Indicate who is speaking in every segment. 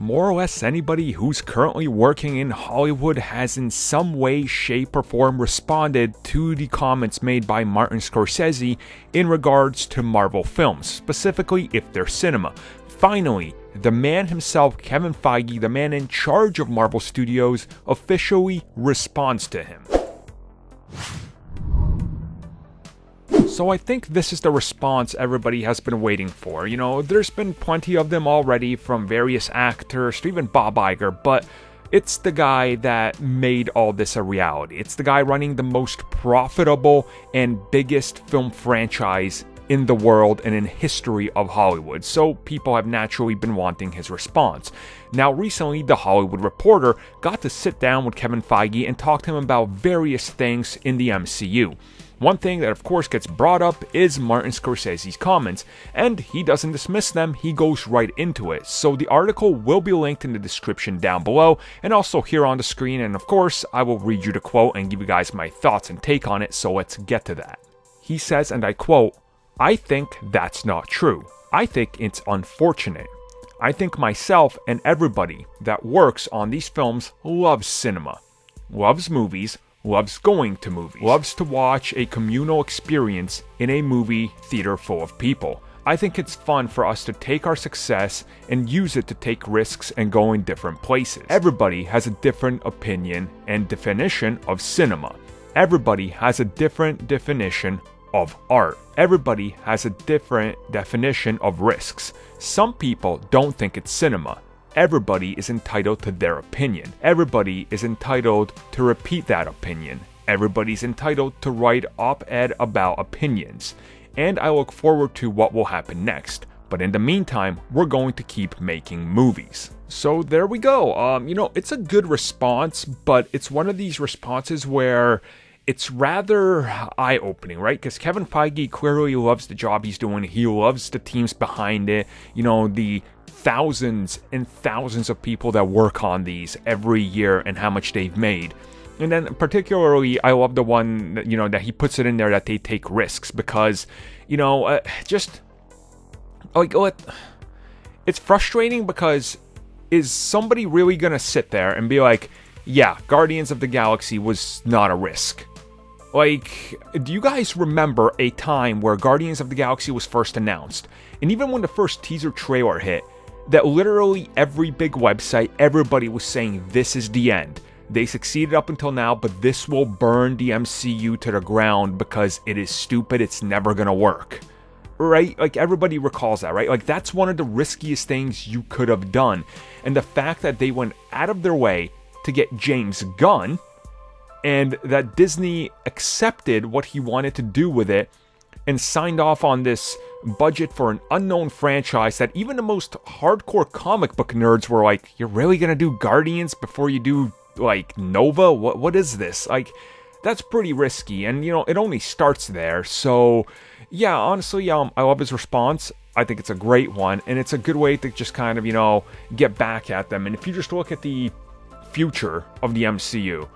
Speaker 1: More or less anybody who's currently working in Hollywood has in some way, shape, or form responded to the comments made by Martin Scorsese in regards to Marvel films, specifically if they're cinema. Finally, the man himself, Kevin Feige, the man in charge of Marvel Studios, officially responds to him. So I think this is the response everybody has been waiting for. You know, there's been plenty of them already from various actors to even Bob Iger, but it's the guy that made all this a reality. It's the guy running the most profitable and biggest film franchise in the world and in history of Hollywood, so people have naturally been wanting his response. Now recently, The Hollywood Reporter got to sit down with Kevin Feige and talk to him about various things in the MCU. One thing that of course gets brought up is Martin Scorsese's comments, and he doesn't dismiss them, he goes right into it. So the article will be linked in the description down below, and also here on the screen, and of course I will read you the quote and give you guys my thoughts and take on it, so let's get to that. He says, and I quote, "I think that's not true. I think it's unfortunate. I think myself and everybody that works on these films loves cinema, loves movies, loves going to movies, loves to watch a communal experience in a movie theater full of people. I think it's fun for us to take our success and use it to take risks and go in different places. Everybody has a different opinion and definition of cinema. Everybody has a different definition of art. Everybody has a different definition of risks. Some people don't think it's cinema. Everybody is entitled to their opinion. Everybody is entitled to repeat that opinion. Everybody's entitled to write op-ed about opinions. And I look forward to what will happen next. But in the meantime, we're going to keep making movies." So there we go. It's a good response, but it's one of these responses where it's rather eye-opening, right? Because Kevin Feige clearly loves the job he's doing. He loves the teams behind it. the thousands and thousands of people that work on these every year and how much they've made. And then particularly, I love the one, that he puts it in there that they take risks because, it's frustrating because is somebody really going to sit there and be like, yeah, Guardians of the Galaxy was not a risk? Do you guys remember a time where Guardians of the Galaxy was first announced? And even when the first teaser trailer hit, that literally every big website, everybody was saying this is the end. They succeeded up until now, but this will burn the MCU to the ground because it is stupid, it's never gonna work. Right? Everybody recalls that, right? That's one of the riskiest things you could have done. And the fact that they went out of their way to get James Gunn, and that Disney accepted what he wanted to do with it and signed off on this budget for an unknown franchise that even the most hardcore comic book nerds were like, you're really gonna do Guardians before you do Nova? What is this? That's pretty risky, and it only starts there. So yeah, honestly, I love his response. I think it's a great one, and it's a good way to just kind of get back at them. And if you just look at the future of the MCU,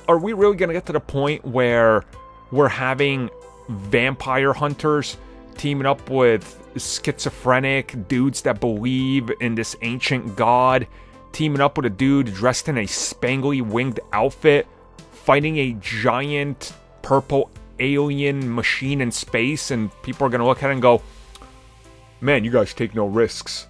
Speaker 1: are we really gonna get to the point where we're having vampire hunters teaming up with schizophrenic dudes that believe in this ancient god, teaming up with a dude dressed in a spangly winged outfit, fighting a giant purple alien machine in space, and people are gonna look at it and go, man, you guys take no risks.